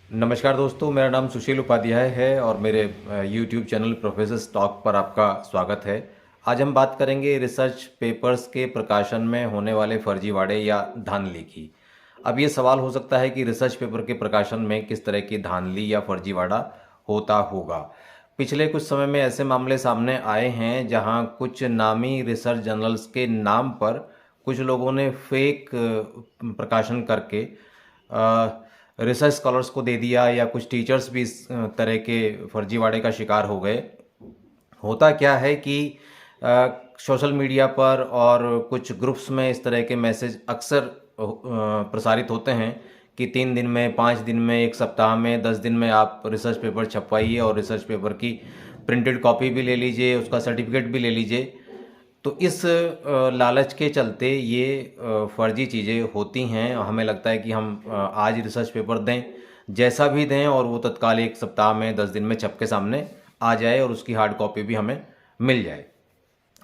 नमस्कार दोस्तों, मेरा नाम सुशील उपाध्याय है और मेरे YouTube चैनल प्रोफेसर टॉक पर आपका स्वागत है। आज हम बात करेंगे रिसर्च पेपर्स के प्रकाशन में होने वाले फर्जीवाड़े या धांधली की। अब ये सवाल हो सकता है कि रिसर्च पेपर के प्रकाशन में किस तरह की धांधली या फर्जीवाड़ा होता होगा। पिछले कुछ समय में ऐसे मामले सामने आए हैं जहां कुछ नामी रिसर्च जर्नल्स के नाम पर कुछ लोगों ने फेक प्रकाशन करके रिसर्च स्कॉलर्स को दे दिया या कुछ टीचर्स भी इस तरह के फर्जीवाड़े का शिकार हो गए। होता क्या है कि सोशल मीडिया पर और कुछ ग्रुप्स में इस तरह के मैसेज अक्सर प्रसारित होते हैं कि 3 दिन में, 5 दिन में, 1 सप्ताह में, 10 दिन में आप रिसर्च पेपर छपवाइए और रिसर्च पेपर की प्रिंटेड कॉपी भी ले लीजिए, उसका सर्टिफिकेट भी ले लीजिए। तो इस लालच के चलते ये फर्जी चीज़ें होती हैं। हमें लगता है कि हम आज रिसर्च पेपर दें, जैसा भी दें, और वो तत्काल 1 सप्ताह में, 10 दिन में छप के सामने आ जाए और उसकी हार्ड कॉपी भी हमें मिल जाए।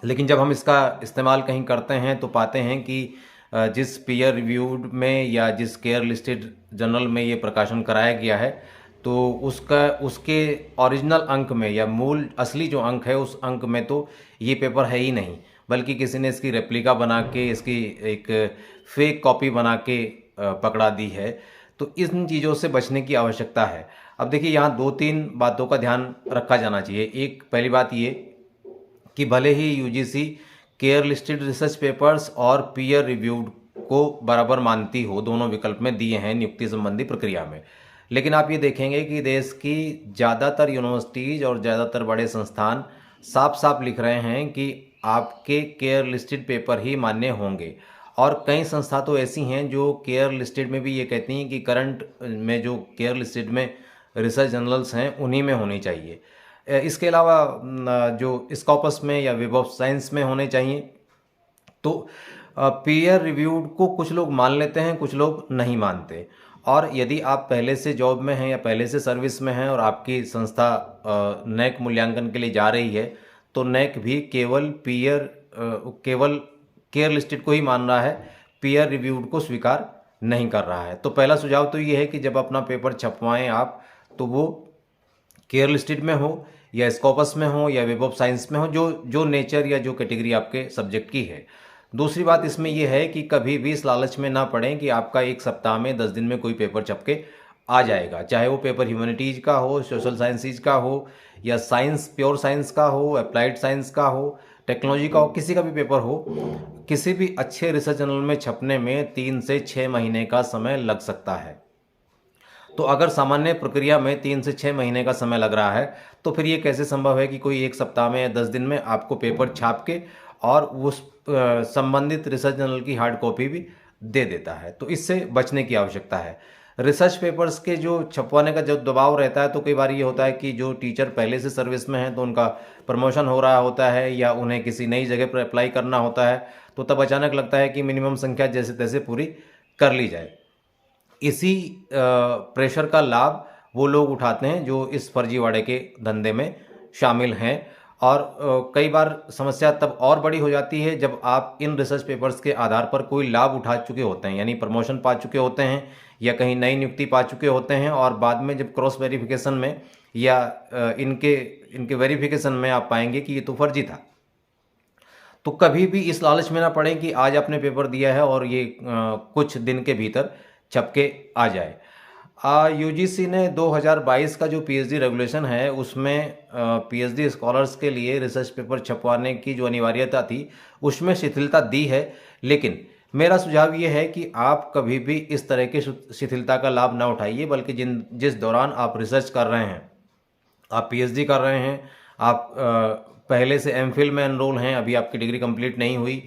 लेकिन जब हम इसका इस्तेमाल कहीं करते हैं तो पाते हैं कि जिस पीयर रिव्यूड में या जिस केयर लिस्टेड जर्नल में ये प्रकाशन कराया गया है, तो उसके ओरिजिनल अंक में या मूल असली जो अंक है उस अंक में तो ये पेपर है ही नहीं, बल्कि किसी ने इसकी रेप्लिका बना के, इसकी एक फेक कॉपी बना के पकड़ा दी है। तो इन चीज़ों से बचने की आवश्यकता है। अब देखिए, यहाँ 2-3 बातों का ध्यान रखा जाना चाहिए। एक पहली बात ये कि भले ही UGC care listed research papers और पीयर रिव्यूड को बराबर मानती हो, दोनों विकल्प में दिए हैं नियुक्ति संबंधी प्रक्रिया में, लेकिन आप ये देखेंगे कि देश की ज़्यादातर यूनिवर्सिटीज़ और ज़्यादातर बड़े संस्थान साफ साफ लिख रहे हैं कि आपके केयर लिस्टेड पेपर ही मान्य होंगे। और कई संस्था तो ऐसी हैं जो केयर लिस्टेड में भी ये कहती हैं कि करंट में जो केयर लिस्टेड में रिसर्च जर्नल्स हैं उन्हीं में होनी चाहिए। इसके अलावा जो स्कॉपस में या वेब ऑफ साइंस में होने चाहिए। तो पीयर रिव्यूड को कुछ लोग मान लेते हैं, कुछ लोग नहीं मानते। और यदि आप पहले से जॉब में हैं या पहले से सर्विस में हैं और आपकी संस्था नैक मूल्यांकन के लिए जा रही है, तो नैक भी केवल केयर लिस्टेड को ही मान रहा है, पीयर रिव्यूड को स्वीकार नहीं कर रहा है। तो पहला सुझाव तो ये है कि जब अपना पेपर छपवाएं आप, तो वो केयर लिस्टेड में हो या स्कॉपस में हो या वेब ऑफ साइंस में हो, जो जो नेचर या जो कैटेगरी आपके सब्जेक्ट की है। दूसरी बात इसमें यह है कि कभी भी इस लालच में ना पड़ें कि आपका 1 सप्ताह में, 10 दिन में कोई पेपर छपके आ जाएगा। चाहे वो पेपर ह्यूमैनिटीज का हो, सोशल साइंसेज का हो, या साइंस, प्योर साइंस का हो, अप्लाइड साइंस का हो, टेक्नोलॉजी का हो, किसी का भी पेपर हो, किसी भी अच्छे रिसर्च जर्नल में छपने में 3 से 6 महीने का समय लग सकता है। तो अगर सामान्य प्रक्रिया में 3 से 6 महीने का समय लग रहा है, तो फिर ये कैसे संभव है कि कोई 1 सप्ताह में या 10 दिन में आपको पेपर छाप के और उस संबंधित रिसर्च जर्नल की हार्ड कॉपी भी दे देता है। तो इससे बचने की आवश्यकता है। रिसर्च पेपर्स के जो छपवाने का जो दबाव रहता है, तो कई बार ये होता है कि जो टीचर पहले से सर्विस में हैं तो उनका प्रमोशन हो रहा होता है या उन्हें किसी नई जगह पर अप्लाई करना होता है, तो तब अचानक लगता है कि मिनिमम संख्या जैसे तैसे पूरी कर ली जाए। इसी प्रेशर का लाभ वो लोग उठाते हैं जो इस फर्जीवाड़े के धंधे में शामिल हैं। और कई बार समस्या तब और बड़ी हो जाती है जब आप इन रिसर्च पेपर्स के आधार पर कोई लाभ उठा चुके होते हैं, यानी प्रमोशन पा चुके होते हैं या कहीं नई नियुक्ति पा चुके होते हैं, और बाद में जब क्रॉस वेरिफिकेशन में या इनके वेरिफिकेशन में आप पाएंगे कि ये तो फर्जी था। तो कभी भी इस लालच में ना पड़े कि आज आपने पेपर दिया है और ये कुछ दिन के भीतर छपके आ जाए। यूजीसी ने 2022 का जो पीएचडी रेगुलेशन है उसमें पीएचडी स्कॉलर्स के लिए रिसर्च पेपर छपवाने की जो अनिवार्यता थी उसमें शिथिलता दी है। लेकिन मेरा सुझाव ये है कि आप कभी भी इस तरह की शिथिलता का लाभ ना उठाइए, बल्कि जिस दौरान आप रिसर्च कर रहे हैं, आप पीएचडी कर रहे हैं, आप पहले से एमफिल में एनरोल हैं, अभी आपकी डिग्री कंप्लीट नहीं हुई,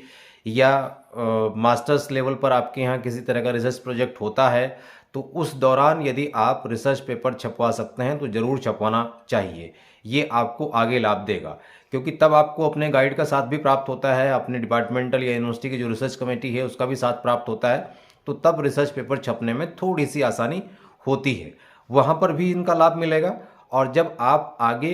या मास्टर्स लेवल पर आपके यहाँ किसी तरह का रिसर्च प्रोजेक्ट होता है, तो उस दौरान यदि आप रिसर्च पेपर छपवा सकते हैं तो ज़रूर छपवाना चाहिए। ये आपको आगे लाभ देगा, क्योंकि तब आपको अपने गाइड का साथ भी प्राप्त होता है, अपने डिपार्टमेंटल या यूनिवर्सिटी की जो रिसर्च कमेटी है उसका भी साथ प्राप्त होता है। तो तब रिसर्च पेपर छपने में थोड़ी सी आसानी होती है, वहाँ पर भी इनका लाभ मिलेगा। और जब आप आगे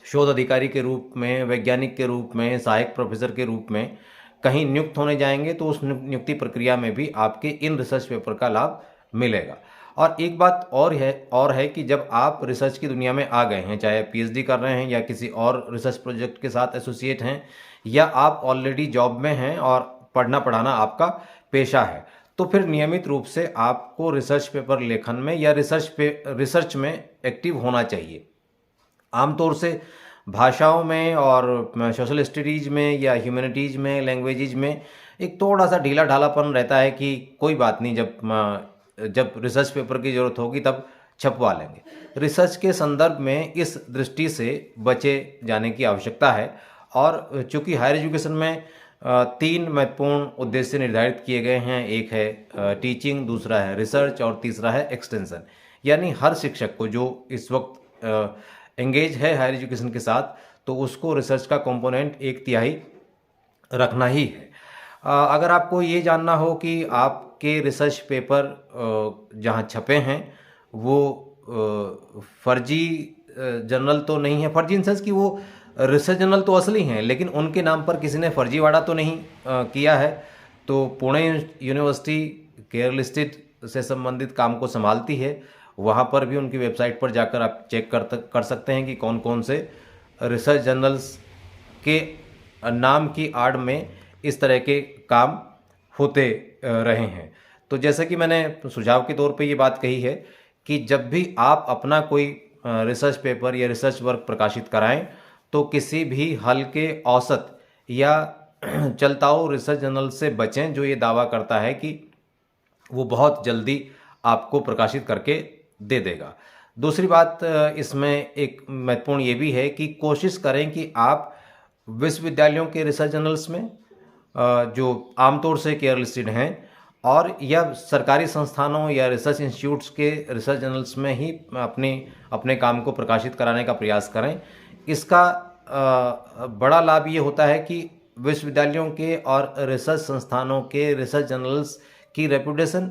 शोध अधिकारी के रूप में, वैज्ञानिक के रूप में, सहायक प्रोफेसर के रूप में कहीं नियुक्त होने जाएंगे, तो उस नियुक्ति प्रक्रिया में भी आपके इन रिसर्च पेपर का लाभ मिलेगा। और एक बात और है कि जब आप रिसर्च की दुनिया में आ गए हैं, चाहे पीएचडी कर रहे हैं या किसी और रिसर्च प्रोजेक्ट के साथ एसोसिएट हैं, या आप ऑलरेडी जॉब में हैं और पढ़ना पढ़ाना आपका पेशा है, तो फिर नियमित रूप से आपको रिसर्च पेपर लेखन में या रिसर्च में एक्टिव होना चाहिए। आमतौर से भाषाओं में और सोशल स्टडीज़ में या ह्यूमैनिटीज़ में, लैंग्वेजेज में एक थोड़ा सा ढीला ढालापन रहता है कि कोई बात नहीं, जब रिसर्च पेपर की ज़रूरत होगी तब छपवा लेंगे। रिसर्च के संदर्भ में इस दृष्टि से बचे जाने की आवश्यकता है। और चूँकि हायर एजुकेशन में 3 महत्वपूर्ण उद्देश्य निर्धारित किए गए हैं, एक है टीचिंग, दूसरा है रिसर्च और तीसरा है एक्सटेंशन। यानी हर शिक्षक को जो इस वक्त एंगेज है हायर एजुकेशन के साथ, तो उसको रिसर्च का कंपोनेंट 1/3 रखना ही है। अगर आपको ये जानना हो कि आपके रिसर्च पेपर जहाँ छपे हैं वो फर्जी जर्नल तो नहीं है, फर्जी इन सेंस कि वो रिसर्च जर्नल तो असली हैं, लेकिन उनके नाम पर किसी ने फर्जीवाड़ा तो नहीं किया है, तो पुणे यूनिवर्सिटी केयर लिस्टेड से संबंधित काम को संभालती है। वहाँ पर भी उनकी वेबसाइट पर जाकर आप चेक कर सकते हैं कि कौन कौन से रिसर्च जर्नल्स के नाम की आड़ में इस तरह के काम होते रहे हैं। तो जैसे कि मैंने सुझाव के तौर पे ये बात कही है कि जब भी आप अपना कोई रिसर्च पेपर या रिसर्च वर्क प्रकाशित कराएं, तो किसी भी हल्के, औसत या चलताऊ रिसर्च जर्नल से बचें जो ये दावा करता है कि वो बहुत जल्दी आपको प्रकाशित करके दे देगा। दूसरी बात इसमें एक महत्वपूर्ण ये भी है कि कोशिश करें कि आप विश्वविद्यालयों के रिसर्च जर्नल्स में जो आमतौर से केयर लिस्टेड हैं, और या सरकारी संस्थानों या रिसर्च इंस्टीट्यूट्स के रिसर्च जर्नल्स में ही अपने काम को प्रकाशित कराने का प्रयास करें। इसका बड़ा लाभ ये होता है कि विश्वविद्यालयों के और रिसर्च संस्थानों के रिसर्च जर्नल्स की रेपुटेशन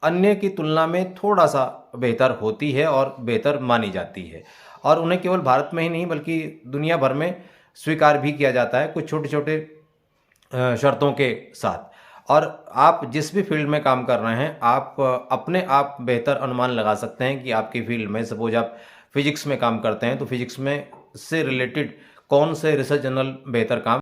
अन्य की तुलना में थोड़ा सा बेहतर होती है और बेहतर मानी जाती है, और उन्हें केवल भारत में ही नहीं बल्कि दुनिया भर में स्वीकार भी किया जाता है कुछ छोटे छोटे शर्तों के साथ। और आप जिस भी फील्ड में काम कर रहे हैं, आप अपने आप बेहतर अनुमान लगा सकते हैं कि आपकी फील्ड में, सपोज आप फिजिक्स में काम करते हैं, तो फिजिक्स में से रिलेटेड कौन से रिसर्च जर्नल बेहतर काम